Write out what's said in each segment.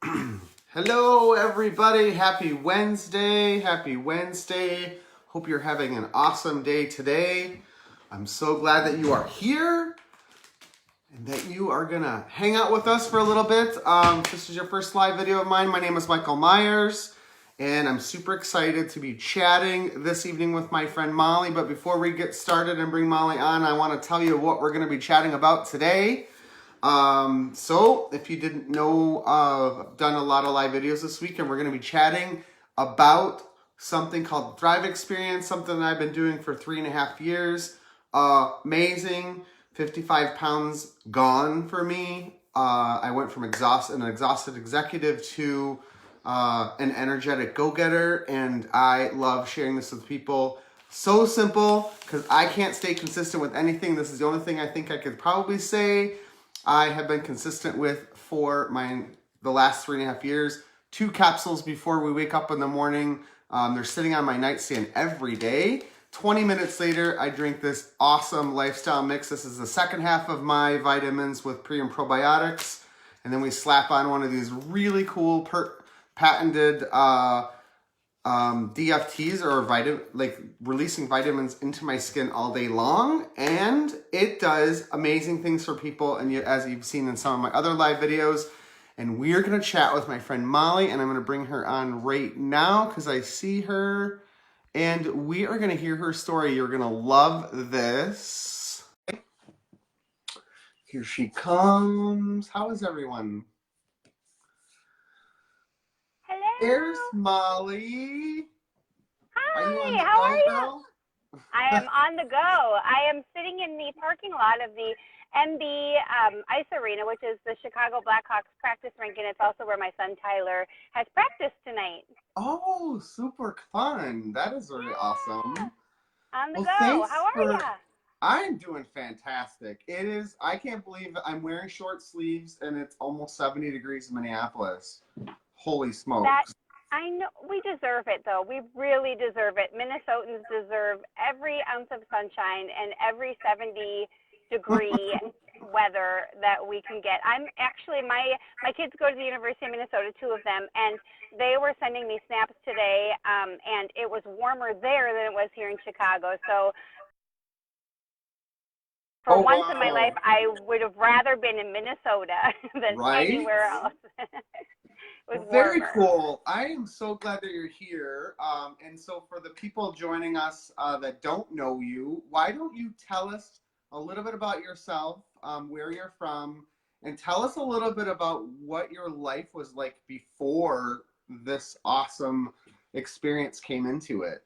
Hello, everybody. Happy Wednesday. Happy Wednesday. Hope you're having an awesome day today. I'm so glad that you are here and that you are going to hang out with us for a little bit. If this is your first live video of mine, my name is Michael Myers, and I'm super excited to be chatting this evening with my friend Molly. But before we get started and bring Molly on, I want to tell you what we're going to be chatting about today. So if you didn't know, I've done a lot of live videos this week, and we're going to be chatting about something called the Thrive Experience, something that I've been doing for 3.5 years. Amazing. 55 pounds gone for me. I went from an exhausted executive to an energetic go-getter, and I love sharing this with people. So simple, because I can't stay consistent with anything. This is the only thing I think I could probably say I have been consistent with for the last 3.5 years. 2 capsules before we wake up in the morning. They're sitting on my nightstand every day. 20 minutes later, I drink this awesome lifestyle mix. This is the second half of my vitamins with pre and probiotics. And then we slap on one of these really cool patented DFTs, or releasing vitamins into my skin all day long, and it does amazing things for people, and as you've seen in some of my other live videos. And we're going to chat with my friend Molly, and I'm going to bring her on right now because I see her, and we are going to hear her story. You're going to love this. Here she comes. How is everyone? Hello. There's Molly. Hi, Are you on the how go, are you? girl? I am on the go. I am sitting in the parking lot of the MB Ice Arena, which is the Chicago Blackhawks practice rink, and it's also where my son Tyler has practiced tonight. Oh, super fun. That is really Yeah, awesome. on the Well, go. thanks How are for. you? I'm doing fantastic. I can't believe I'm wearing short sleeves and it's almost 70 degrees in Minneapolis. Holy That smokes. I know we deserve it, though. We really deserve it. Minnesotans deserve every ounce of sunshine and every 70-degree weather that we can get. I'm actually my kids go to the University of Minnesota, 2 of them, and they were sending me snaps today, and it was warmer there than it was here in Chicago. So for Oh, once in my life, wow. I would have rather been in Minnesota than Right? anywhere else. It was Well, very warmer. cool. I am so glad that you're here. And so, for the people joining us that don't know you, why don't you tell us a little bit about yourself, where you're from, and tell us a little bit about what your life was like before this awesome experience came into it.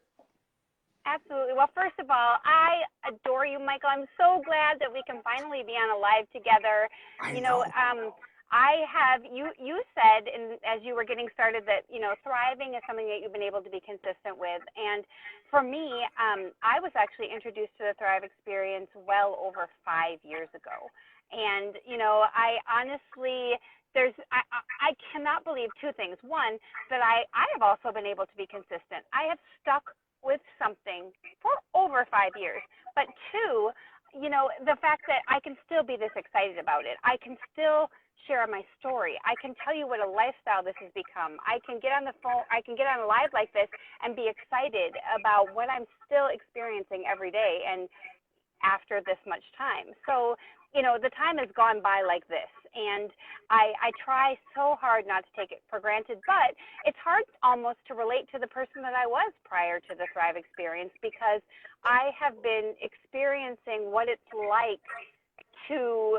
Absolutely. Well, first of all, I adore you, Michael. I'm so glad that we can finally be on a live together. I You know, know. I have you said as you were getting started that thriving is something that you've been able to be consistent with. And for me, I was actually introduced to the Thrive experience well over 5 years ago. And I honestly I cannot believe 2 things. One, that I have also been able to be consistent. I have stuck with something for over 5 years. But 2, the fact that I can still be this excited about it. I can still share my story. I can tell you what a lifestyle this has become. I can get on the phone, I can get on a live like this and be excited about what I'm still experiencing every day and after this much time. So, the time has gone by like this. And I try so hard not to take it for granted, but it's hard almost to relate to the person that I was prior to the Thrive experience because I have been experiencing what it's like to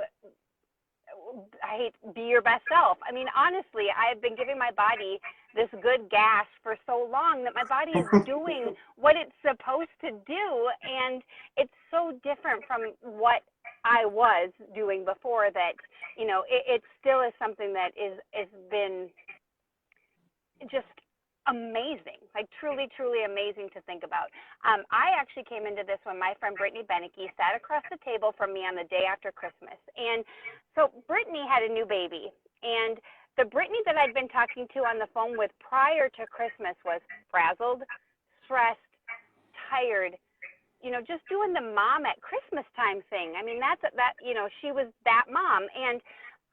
I hate be your best self. I mean, honestly, I've been giving my body this good gas for so long that my body is doing what it's supposed to do, and it's so different from what I was doing before that it still is something that is been just amazing, like truly, truly amazing to think about. I actually came into this when my friend Brittany Beneke sat across the table from me on the day after Christmas. And so Brittany had a new baby. And the Brittany that I'd been talking to on the phone with prior to Christmas was frazzled, stressed, tired, just doing the mom at Christmas time thing. I mean, that, she was that mom. And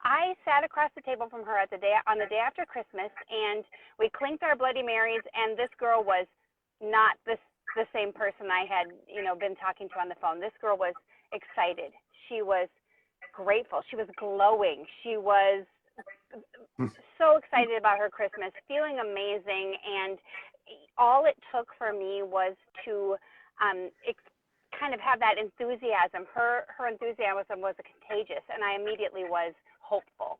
I sat across the table from her on the day after Christmas, and we clinked our Bloody Marys. And this girl was not the same person I had, been talking to on the phone. This girl was excited. She was grateful. She was glowing. She was so excited about her Christmas, feeling amazing, and all it took for me was to kind of have that enthusiasm. Her enthusiasm was contagious, and I immediately was hopeful.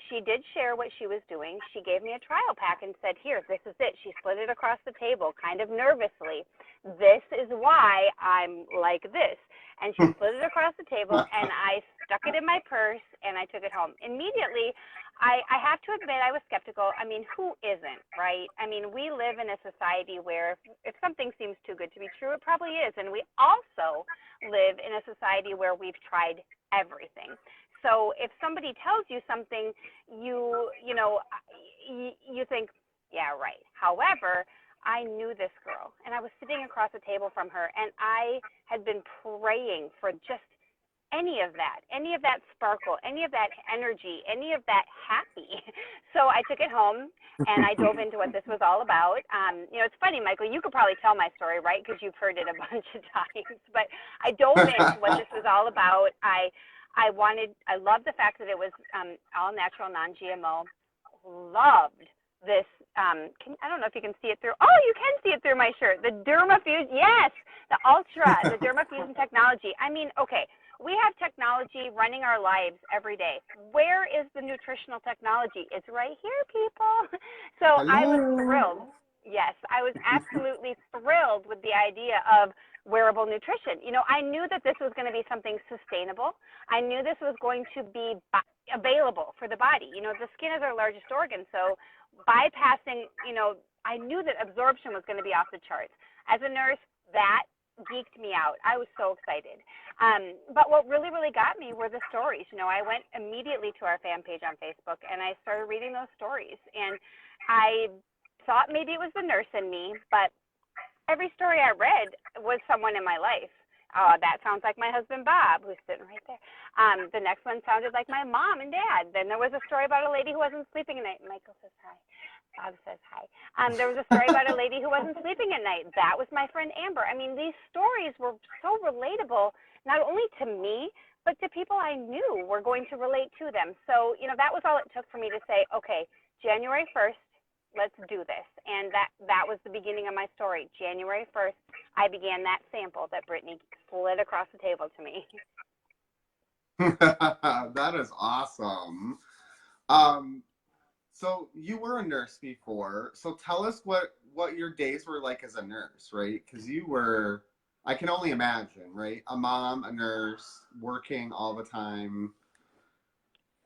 She did share what she was doing. She gave me a trial pack and said, "Here, this is it." She split it across the table, kind of nervously. "This is why I'm like this." And she split it across the table, and I stuck it in my purse, and I took it home. Immediately, I have to admit I was skeptical. I mean, who isn't, right? I mean, we live in a society where if something seems too good to be true, it probably is. And we also live in a society where we've tried everything. So if somebody tells you something, you think, yeah, right. However, I knew this girl, and I was sitting across the table from her, and I had been praying for just any of that sparkle, any of that energy, any of that happy. So I took it home and I dove into what this was all about. It's funny, Michael, you could probably tell my story, right? Because you've heard it a bunch of times. But I dove into what this was all about. I loved the fact that it was all natural, non-GMO. Loved this. I don't know if you can see it through. Oh, you can see it through my shirt. The DermaFusion, yes, the DermaFusion technology. I mean, okay. We have technology running our lives every day. Where is the nutritional technology? It's right here, people. So Hello. I was thrilled. Yes, I was absolutely thrilled with the idea of wearable nutrition. I knew that this was going to be something sustainable. I knew this was going to be available for the body. The skin is our largest organ, so bypassing, I knew that absorption was going to be off the charts. As a nurse, that geeked me out. I was so excited. But what really, really got me were the stories. I went immediately to our fan page on Facebook, and I started reading those stories. And I thought maybe it was the nurse in me, but every story I read was someone in my life. That sounds like my husband, Bob, who's sitting right there. The next one sounded like my mom and dad. Then there was a story about a lady who wasn't sleeping at night. Michael says hi. Bob says hi. There was a story about a lady who wasn't sleeping at night. That was my friend Amber. I mean, these stories were so relatable, not only to me, but to people I knew were going to relate to them. So, that was all it took for me to say, okay, January 1st, let's do this. And that was the beginning of my story. January 1st, I began that sample that Brittany slid across the table to me. That is awesome. So you were a nurse before. So tell us what your days were like as a nurse, right? Because you were, I can only imagine, right? A mom, a nurse, working all the time.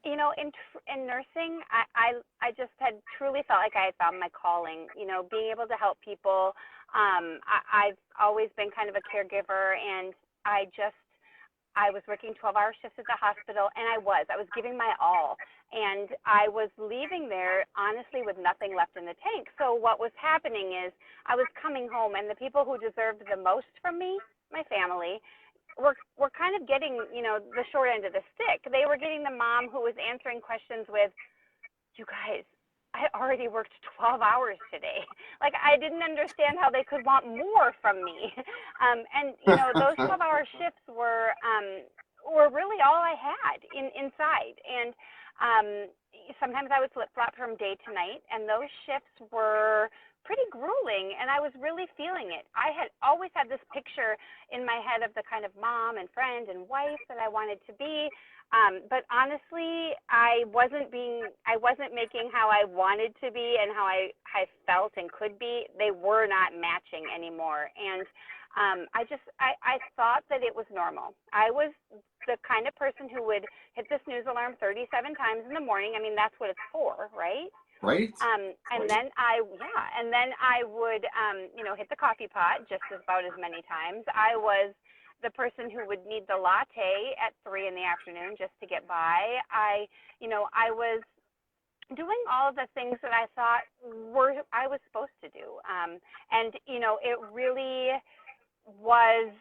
In nursing, I just had truly felt like I had found my calling. Being able to help people. I've always been kind of a caregiver, and I was working 12-hour shifts at the hospital, and I was giving my all. And I was leaving there, honestly, with nothing left in the tank. So what was happening is I was coming home, and the people who deserved the most from me, my family, were kind of getting, the short end of the stick. They were getting the mom who was answering questions with, "You guys, I already worked 12 hours today." Like, I didn't understand how they could want more from me. And, those 12-hour shifts were really all I had inside. And sometimes I would flip-flop from day to night, and those shifts were pretty grueling, and I was really feeling it. I had always had this picture in my head of the kind of mom and friend and wife that I wanted to be. But honestly, I wasn't making how I wanted to be and how I felt and could be. They were not matching anymore. And I thought that it was normal. I was the kind of person who would hit the snooze alarm 37 times in the morning. I mean, that's what it's for, right? Right. And then I would, hit the coffee pot just about as many times. I was the person who would need the latte at 3 p.m. just to get by. I was doing all of the things that I thought I was supposed to do. And it really was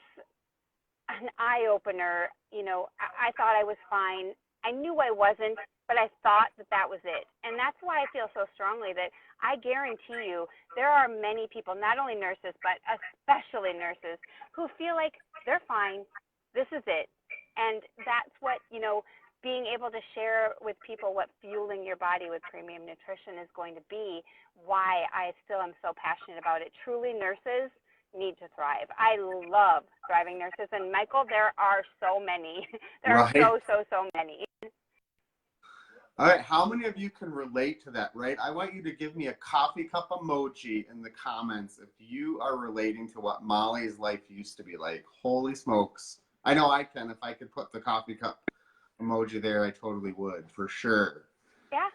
an eye opener. I thought I was fine. I knew I wasn't, but I thought that that was it. And that's why I feel so strongly that I guarantee you there are many people, not only nurses, but especially nurses, who feel like they're fine. This is it. And that's what, being able to share with people what fueling your body with premium nutrition is going to be, why I still am so passionate about it. Truly, nurses need to thrive. I love thriving nurses. And Michael, there are so many. There are Right. so many. All right, how many of you can relate to that, right? I want you to give me a coffee cup emoji in the comments if you are relating to what Molly's life used to be like. Holy smokes. I know I can. If I could put the coffee cup emoji there, I totally would, for sure. Yeah.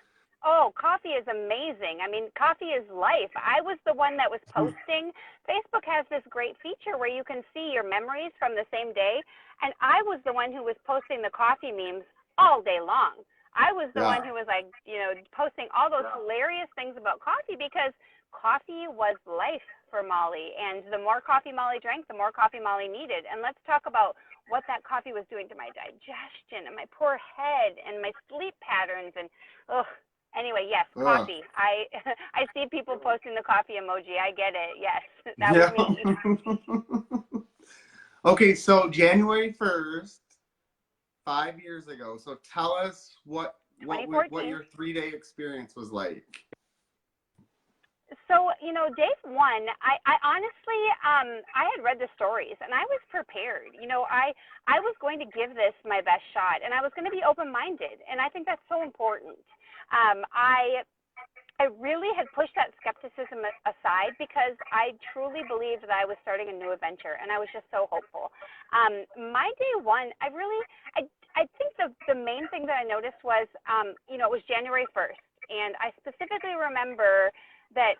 Oh, coffee is amazing. I mean, coffee is life. I was the one that was posting. Facebook has this great feature where you can see your memories from the same day. And I was the one who was posting the coffee memes all day long. I was the Yeah. one who was like, posting all those hilarious things about coffee because coffee was life for Molly. And the more coffee Molly drank, the more coffee Molly needed. And let's talk about what that coffee was doing to my digestion and my poor head and my sleep patterns. And anyway, yes, Ugh. coffee. I I see people posting the coffee emoji. I get it. Yes, that was Yeah. me. Okay, so January 1st, 5 years ago. So tell us what 2014. your 3-day experience was like. So, day one, I honestly, I had read the stories and I was prepared. I was going to give this my best shot and I was going to be open-minded. And I think that's so important. I really had pushed that skepticism aside because I truly believed that I was starting a new adventure and I was just so hopeful. My day one, I think the main thing that I noticed was, it was January 1st. And I specifically remember that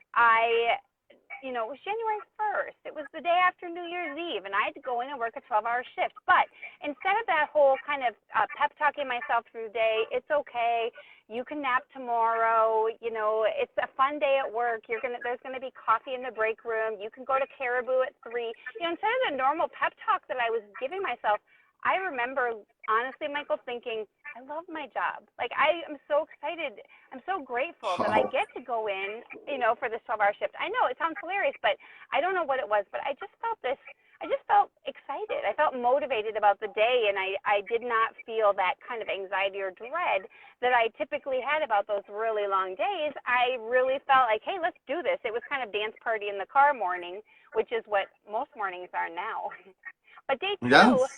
it was January 1st. It was the day after New Year's Eve, and I had to go in and work a 12-hour shift. But instead of that whole kind of pep talking myself through the day, it's okay. You can nap tomorrow. It's a fun day at work. There's gonna be coffee in the break room. You can go to Caribou at 3. Instead of the normal pep talk that I was giving myself, I remember honestly, Michael, thinking, I love my job. Like, I am so excited. I'm so grateful that I Oh, get to go in, for this 12-hour shift. I know it sounds hilarious, but I don't know what it was, but I just felt excited. I felt motivated about the day, and I did not feel that kind of anxiety or dread that I typically had about those really long days. I really felt like, hey, let's do this. It was kind of dance party in the car morning, which is what most mornings are now. But day two, yes.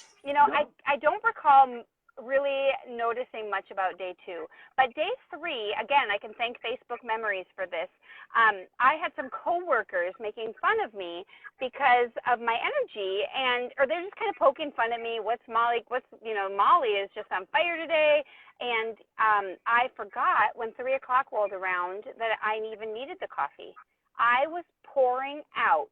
I don't recall really noticing much about day two. But day three, again, I can thank Facebook Memories for this. I had some coworkers making fun of me because of my energy, or they're just kind of poking fun at me. Molly is just on fire today. And I forgot when 3 o'clock rolled around that I even needed the coffee. I was pouring out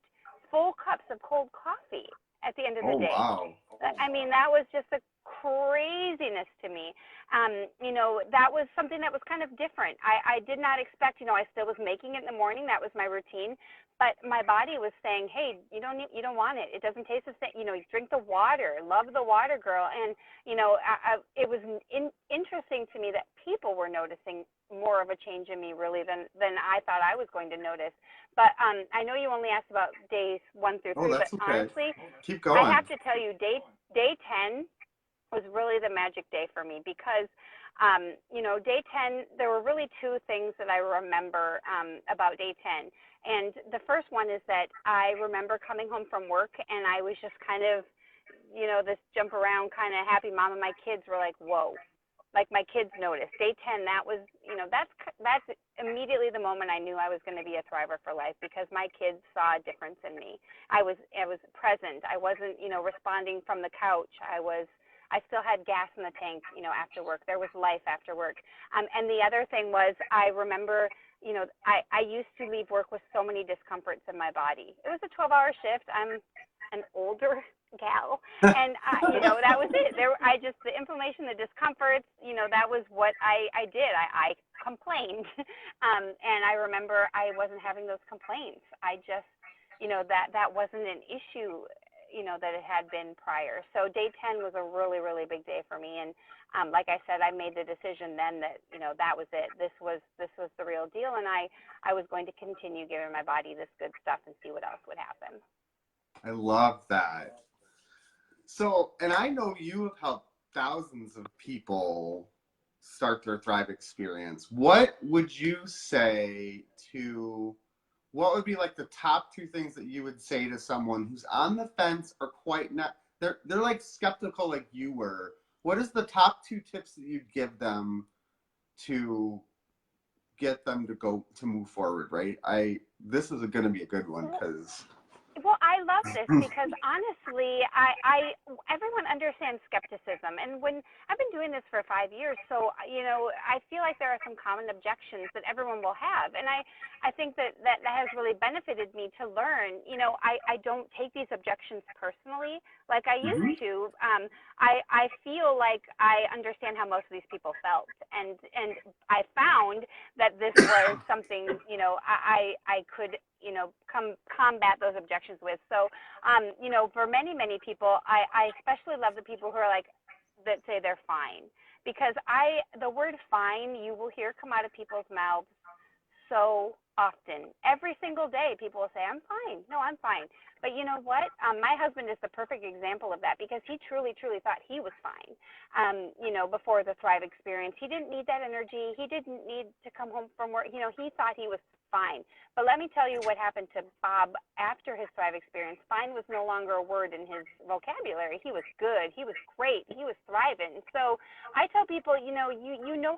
full cups of cold coffee at the end of Oh, the day. wow. I mean, that was just a craziness to me. That was something that was kind of different. I did not expect, I still was making it in the morning. That was my routine. But my body was saying, hey, you don't want it. It doesn't taste the same. Drink the water. Love the water, girl. And, it was interesting to me that people were noticing more of a change in me really than I thought I was going to notice. But I know you only asked about days 1 through Oh, 3, but that's okay. honestly, Keep I going. have to tell you, day 10 was really the magic day for me because, day 10, there were really two things that I remember about day 10. And the first one is that I remember coming home from work and I was just kind of, this jump around kind of happy mom, and my kids were like, whoa. Like my kids noticed. Day 10, that was, that's immediately the moment I knew I was going to be a thriver for life because my kids saw a difference in me. I was present. I wasn't, responding from the couch. I still had gas in the tank, after work. There was life after work. And the other thing was I remember, I used to leave work with so many discomforts in my body. It was a 12-hour shift. I'm an older gal, and that was it. The inflammation, the discomforts, that was what I did. I complained, and I remember I wasn't having those complaints. I just, that wasn't an issue, that it had been prior. So day 10 was a really, really big day for me. And like I said, I made the decision then that, that was it. This was the real deal. And I was going to continue giving my body this good stuff and see what else would happen. I love that. So, and I know you have helped thousands of people start their Thrive experience. What would you say what would be like the top two things that you would say to someone who's on the fence or quite not, they're like skeptical like you were? What is the top two tips that you'd give them to get them to move forward, right? This is going to be a good one because Well, I love this because honestly, everyone understands skepticism, and when I've been doing this for 5 years, so I feel like there are some common objections that everyone will have, and I think that has really benefited me to learn. I don't take these objections personally like I used to. I feel like I understand how most of these people felt, and I found that this was something I could combat those objections with. So, for many, many people, I especially love the people who are like, that say they're fine. Because the word fine, you will hear come out of people's mouths so often. Every single day, people will say, I'm fine. No, I'm fine. But you know what? My husband is the perfect example of that because he truly, truly thought he was fine, before the Thrive experience. He didn't need that energy. He didn't need to come home from work. He thought he was fine. But let me tell you what happened to Bob after his Thrive experience. Fine was no longer a word in his vocabulary. He was good. He was great. He was thriving. So I tell people, you know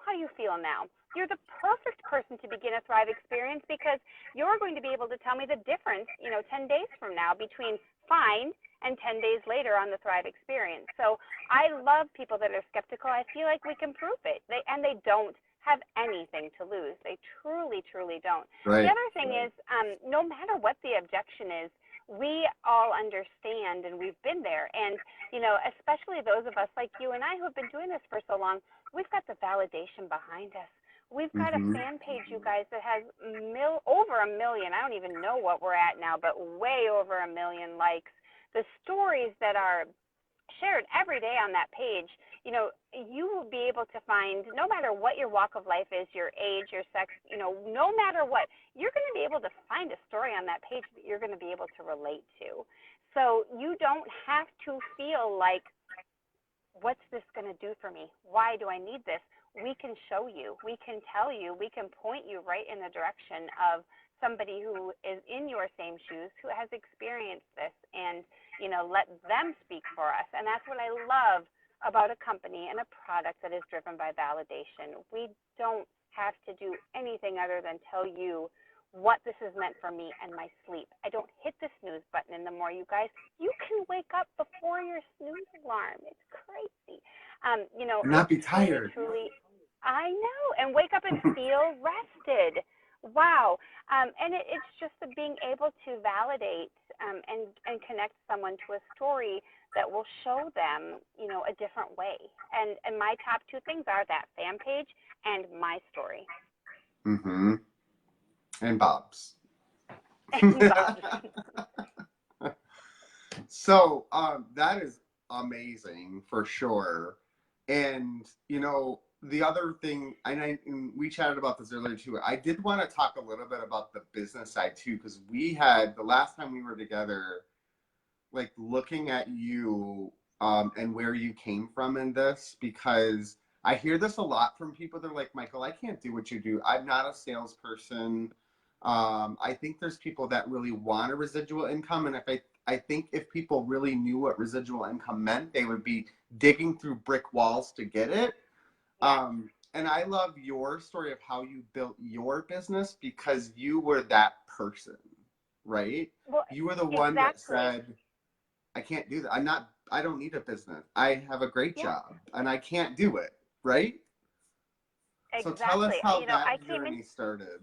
how you feel now. You're the perfect person to begin a Thrive experience because you're going to be able to tell me the difference, 10 days from now between fine and 10 days later on the Thrive experience. So I love people that are skeptical. I feel like we can prove it. They don't have anything to lose. They truly, truly don't. right. The other thing is, no matter what the objection is, we all understand and we've been there. And, especially those of us like you and I who have been doing this for so long, we've got the validation behind us. We've got a fan page, you guys, that has over 1 million. I don't even know what we're at now, but way over 1 million likes. The stories that are shared every day on that page, you will be able to find, no matter what your walk of life is, your age, your sex, no matter what, you're going to be able to find a story on that page that you're going to be able to relate to. So you don't have to feel like, what's this going to do for me? Why do I need this? We can show you, we can tell you, we can point you right in the direction of somebody who is in your same shoes, who has experienced this, and, let them speak for us. And that's what I love about a company and a product that is driven by validation. We don't have to do anything other than tell you what this has meant for me and my sleep. I don't hit the snooze button in the morning, you guys. You can wake up before your snooze alarm. It's crazy. And not be tired. Truly, I know, and wake up and feel rested. Wow. And it's just being able to validate and connect someone to a story that will show them, a different way. And my top two things are that fan page and my story. And Bob's. And Bob's. So that is amazing for sure. And, the other thing, and we chatted about this earlier too, I did want to talk a little bit about the business side too, because we had, the last time we were together, like looking at you and where you came from in this, because I hear this a lot from people. They're like, Michael, I can't do what you do. I'm not a salesperson. I think there's people that really want a residual income. And I think if people really knew what residual income meant, they would be digging through brick walls to get it. And I love your story of how you built your business because you were that person, right? Well, you were the one that said, I can't do that. I don't need a business. I have a great job and I can't do it, right? Exactly. So tell us how that journey started.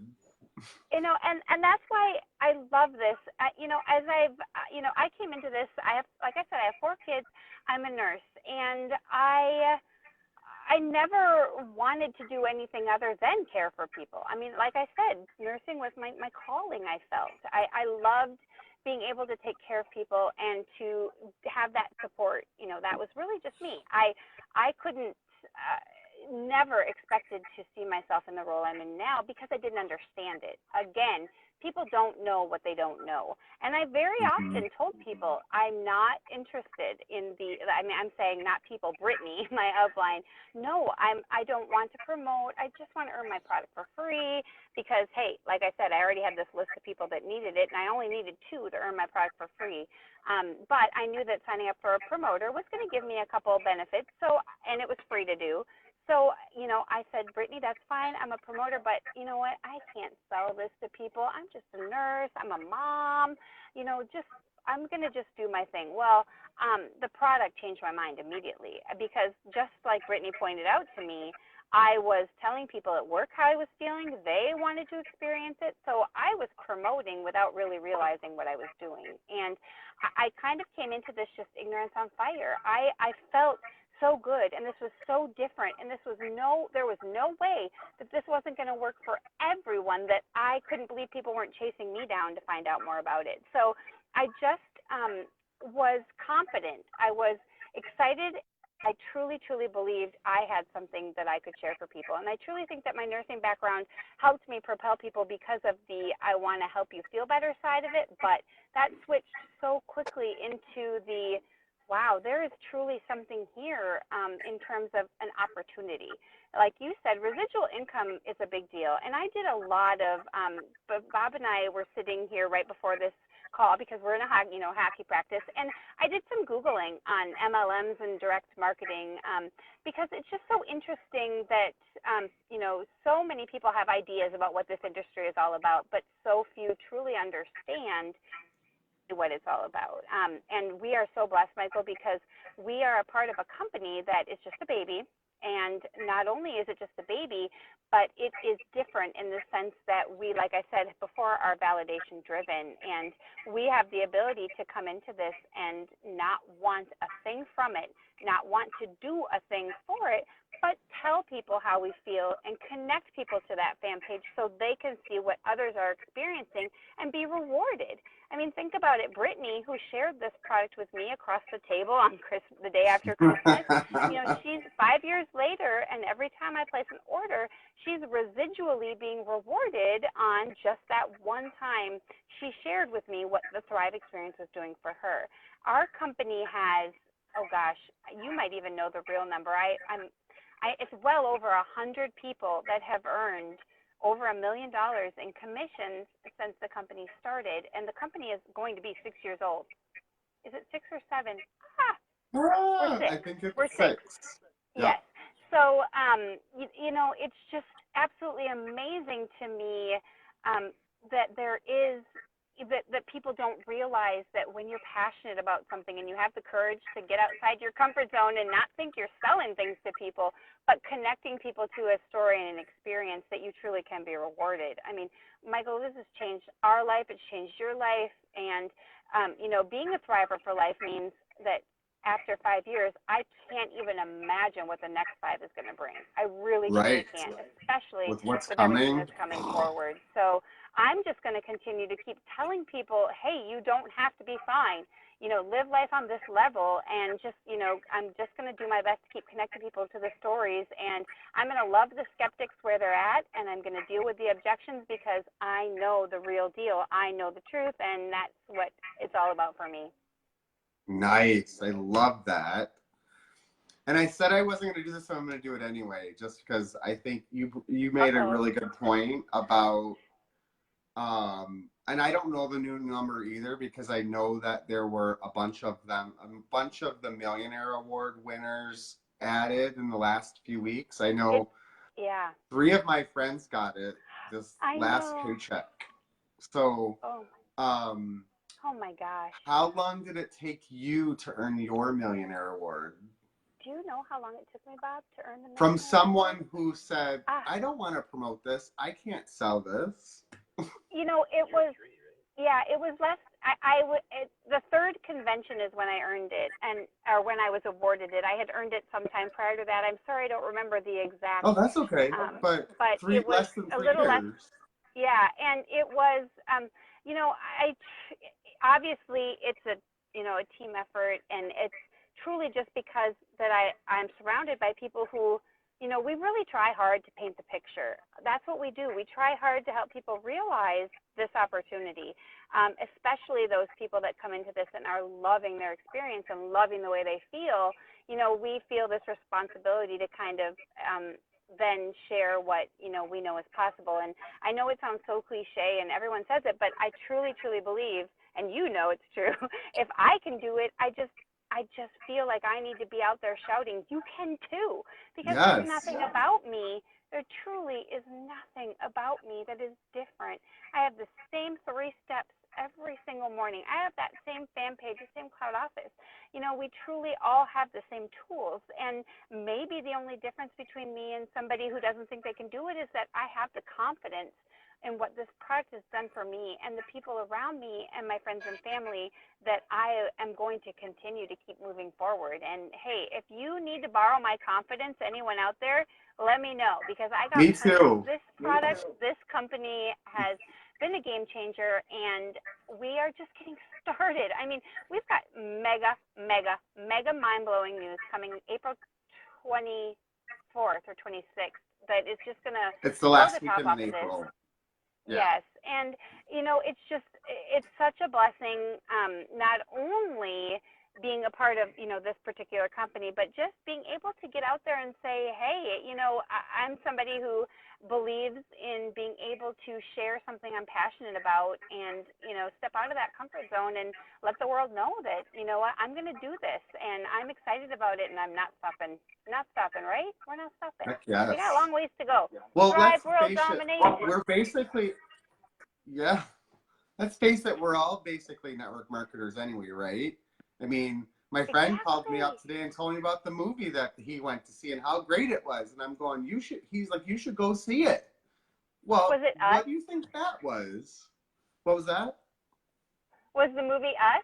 And that's why I love this. As I came into this, like I said, I have 4 kids. I'm a nurse, and I never wanted to do anything other than care for people. I mean, like I said, nursing was my calling, I felt. I loved being able to take care of people and to have that support, that was really just me. I couldn't, never expected to see myself in the role I'm in now because I didn't understand it. Again, people don't know what they don't know. And I very Mhm. often told people I'm not interested in I'm saying not people, Brittany, my upline. No, I don't want to promote. I just want to earn my product for free because, hey, like I said, I already had this list of people that needed it and I only needed 2 to earn my product for free. But I knew that signing up for a promoter was going to give me a couple of benefits. And it was free to do. So, I said, Brittany, that's fine. I'm a promoter, but you know what? I can't sell this to people. I'm just a nurse. I'm a mom. I'm going to just do my thing. Well, the product changed my mind immediately because just like Brittany pointed out to me, I was telling people at work how I was feeling. They wanted to experience it. So I was promoting without really realizing what I was doing. And I kind of came into this just ignorance on fire. I felt so good and this was so different and there was no way that this wasn't going to work for everyone, that I couldn't believe people weren't chasing me down to find out more about it. So I just was confident. I was excited. I truly believed I had something that I could share for people. And I truly think that my nursing background helped me propel people because of the I want to help you feel better side of it. But that switched so quickly into the wow, there is truly something here in terms of an opportunity. Like you said, residual income is a big deal. And I did a lot of, Bob and I were sitting here right before this call because we're in a hockey practice. And I did some Googling on MLMs and direct marketing because it's just so interesting that, so many people have ideas about what this industry is all about, but so few truly understand what it's all about. And we are so blessed, Michael, because we are a part of a company that is just a baby. And not only is it just a baby, but it is different in the sense that we, like I said before, are validation driven. And we have the ability to come into this and not want a thing from it, not want to do a thing for it, but tell people how we feel and connect people to that fan page so they can see what others are experiencing and be rewarded. I mean, think about it. Brittany, who shared this product with me across the table on the day after Christmas, she's 5 years later, and every time I place an order, she's residually being rewarded on just that one time she shared with me what the Thrive experience was doing for her. Our company has, oh gosh, you might even know the real number. It's well over 100 people that have earned over $1 million in commissions since the company started, and the company is going to be 6 years old. Is it 6 or 7? We're 6. I think it's We're 6. 6. Yes. So, it's just absolutely amazing to me that there is that people don't realize that when you're passionate about something and you have the courage to get outside your comfort zone and not think you're selling things to people, but connecting people to a story and an experience, that you truly can be rewarded. I mean, Michael, this has changed our life. It's changed your life. And, being a thriver for life means that after 5 years, I can't even imagine what the next 5 is going to bring. I really, truly can't, especially with what's with everything coming. that's coming forward. So I'm just going to continue to keep telling people, hey, you don't have to be fine. Live life on this level, and just, I'm just going to do my best to keep connecting people to the stories, and I'm going to love the skeptics where they're at, and I'm going to deal with the objections because I know the real deal. I know the truth, and that's what it's all about for me. Nice. I love that. And I said I wasn't going to do this, so I'm going to do it anyway, just because I think you made a really good point about, and I don't know the new number either, because I know that there were a bunch of the Millionaire Award winners added in the last few weeks. I know 3 of my friends got it this last paycheck. So, oh my gosh. How long did it take you to earn your Millionaire Award? Do you know how long it took me, Bob, to earn the Millionaire From someone Award? who said, I don't want to promote this. I can't sell this. It was less. The third convention is when I earned it, or when I was awarded it. I had earned it sometime prior to that. I'm sorry, I don't remember the exact. Oh, that's okay. But it was less than 3 a little years. less. Yeah, and it was, obviously it's a, a team effort, and it's truly just because that I'm surrounded by people who, we really try hard to paint the picture. That's what we do. We try hard to help people realize this opportunity, especially those people that come into this and are loving their experience and loving the way they feel. We feel this responsibility to kind of then share what, we know is possible. And I know it sounds so cliche and everyone says it, but I truly, truly believe, and it's true, if I can do it, I just feel like I need to be out there shouting, you can too, because there's nothing about me. There truly is nothing about me that is different. I have the same 3 steps every single morning. I have that same fan page, the same cloud office. We truly all have the same tools. And maybe the only difference between me and somebody who doesn't think they can do it is that I have the confidence in what this product has done for me and the people around me and my friends and family, that I am going to continue to keep moving forward. And hey, if you need to borrow my confidence, anyone out there, let me know, because I got Me too. This product, this company has been a game changer, and we are just getting started. I mean, we've got mega, mega, mega mind-blowing news coming April 24th or 26th that is just going to It's the last weekend in April. Yeah. Yes. And, it's such a blessing, not only being a part of, this particular company, but just being able to get out there and say, hey, I'm somebody who believes in being able to share something I'm passionate about and, step out of that comfort zone and let the world know that, I'm going to do this and I'm excited about it and I'm not stopping. Right? We're not stopping. Yes. We got a long ways to go. Well, Drive world domination. We're basically, let's face it, we're all basically network marketers anyway, right? I mean, my friend called me up today and told me about the movie that he went to see and how great it was. And I'm going, he's like, you should go see it. Well, was it Us? What do you think that was? What was that? Was the movie Us?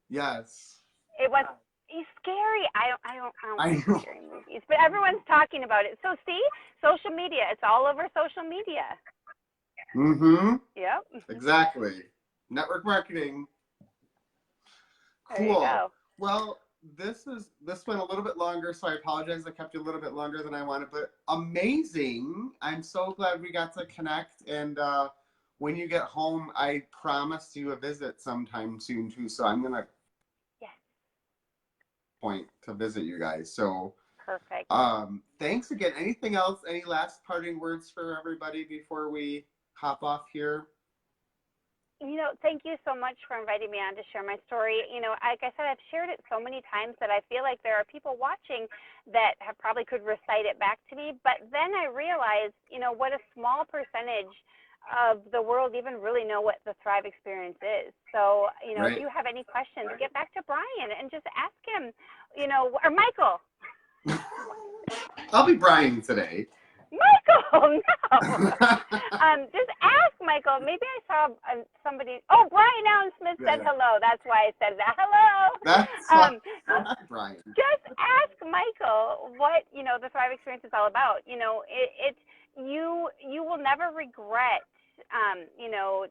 Yes. It was. He's scary. I don't like scary movies, but everyone's talking about it. So see, social media. It's all over social media. Mm-hmm. Yep. Exactly. Network marketing. Cool. There you go. Well, this went a little bit longer, so I apologize. I kept you a little bit longer than I wanted, but amazing. I'm so glad we got to connect. And when you get home, I promised you a visit sometime soon too. So I'm gonna point to visit you guys. So perfect. Thanks again. Anything else? Any last parting words for everybody before we hop off here? Thank you so much for inviting me on to share my story. Like I said, I've shared it so many times that I feel like there are people watching that probably could recite it back to me. But then I realized, what a small percentage of the world even really know what the Thrive experience is. So, Right. If you have any questions, get back to Brian and just ask him, or Michael. I'll be Brian today. Michael, no. Just ask Michael. Maybe I saw somebody. Oh, Brian Allen Smith said hello. That's why I said that. Hello. That's Brian. Just ask Michael what the Thrive experience is all about. You will never regret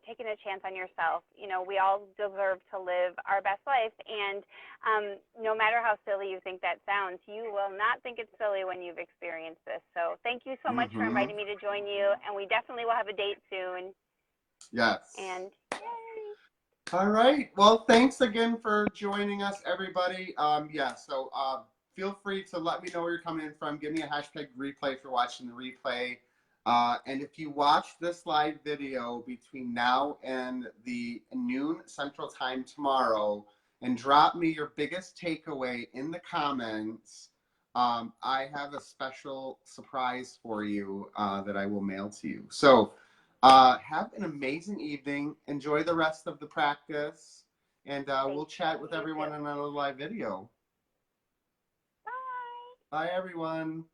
taking a chance on yourself. We all deserve to live our best life, and no matter how silly you think that sounds, you will not think it's silly when you've experienced this. So thank you so much for inviting me to join you, and we definitely will have a date soon. Yes. And yay. All right. Well, thanks again for joining us, everybody. So feel free to let me know where you're coming in from. Give me a hashtag replay if you're watching the replay. And if you watch this live video between now and the noon Central Time tomorrow, and drop me your biggest takeaway in the comments, I have a special surprise for you that I will mail to you. So have an amazing evening. Enjoy the rest of the practice. And we'll chat with everyone in another live video. Bye. Bye, everyone.